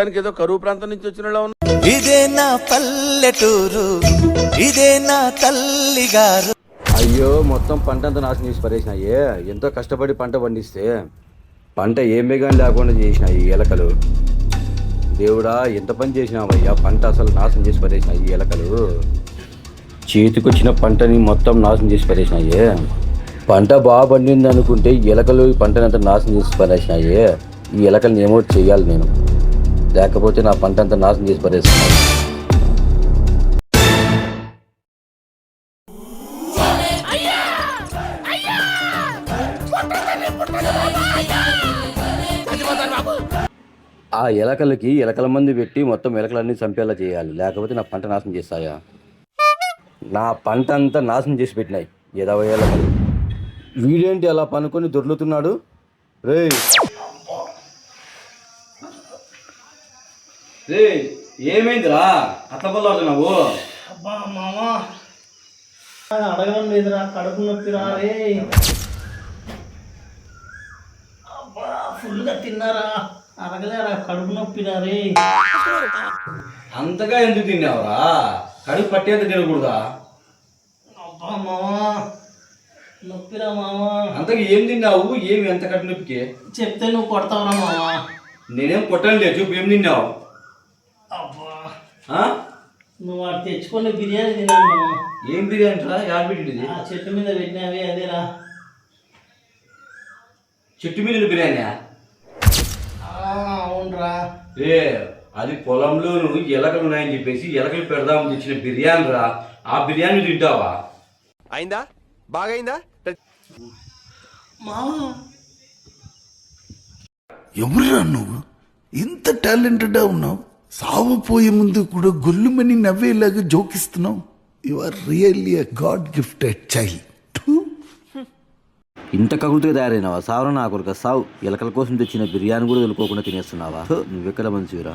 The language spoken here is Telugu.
చూడటానికి ఏదో కరువు ప్రాంతం నుంచి వచ్చిన ఉన్నా. ఇదే నా పల్లెటూరు, ఇదే నా తల్లిగారు. అయ్యో మొత్తం పంట అంతా నాశనం చేసి పరేసినాయి. ఎంతో కష్టపడి పంట పండిస్తే పంట ఏమే కానీ లేకుండా చేసినాయి ఈ ఎలకలు. దేవుడా ఎంత పని చేసినావయ్యా, పంట అసలు నాశనం చేసి పరేసినాయి ఈ ఎలకలు. చేతికొచ్చిన పంటని మొత్తం నాశనం చేసి పరేసినాయి. పంట బాగా పండింది అనుకుంటే ఎలకలు ఈ పంటని అంతా నాశనం చేసి పరేసినాయి. ఈ ఎలకల్ని ఏమో చెయ్యాలి నేను, లేకపోతే నా పంట అంతా నాశనం చేసి పరేస్తున్నాయి. ఆ ఎలకలకి ఎలకల మంది పెట్టి మొత్తం ఎలకలన్నీ చంపేలా చేయాలి, లేకపోతే నా పంట నాశనం చేస్తాయా. నా పంట అంతా నాశనం చేసి పెట్టినాయి 20 ఎలకలు. వీడేంటి అలా పనుకొని దొర్లుతున్నాడు? రే రే ఏమైందిరా అట్లా పల్లాడుతున్నావు? అబ్బా మామా అడగడం లేదురా, కడుపు నొప్పిరా రే. అబ్బా ఫుల్గా తిన్నారా, అడగలేరా, కడుపు నొప్పిరా రే. అంతగా ఎందుకు తిన్నావురా? కడుపు పట్టేంత తినకూడదా? అబ్బా మామా నొప్పిరా మామా. అంతగా ఏం తిన్నావు? ఏమి ఎంత కడుపు నొప్పికి? చెప్తే నువ్వు కొడతావురా మామా. నేనేం కొట్టను లేదు, చూపు ఏం తిన్నావు? అబ్బా నువ్వు వాడు తెచ్చుకొని బిర్యానీ తిన్నాను మామా. ఏం బిర్యానీ రా? యాడ్ పెట్టింది ఆ చెట్టు మీద పెట్టినవి అదేరా. చెట్టు మీద బిర్యానీ? అవునరా. ఏ అది పొలంలోను ఎలకలు ఉన్నాయని చెప్పేసి ఎలకలు పెడదామని తెచ్చిన బిర్యానీ రా. ఆ బిర్యానీ తింటావా? అయిందా? బాగైందా? మామా ఎవరురా నువ్వు? ఇంత టాలెంటెడ్గా ఉన్నావు, సావుపోయే ముందు కూడా గొల్లుమని నవ్వేలాగా జోకిస్తున్నావు. You are really a god gifted child. ఇంత కకృతిగా తయారైనావా? సావరా నా కొడుక సావు. ఎలకల కోసం తెచ్చిన బిర్యానీ కూడా వదులుకోకుండా తినేస్తున్నావా? నువ్వెక్కడ మంచివిరా.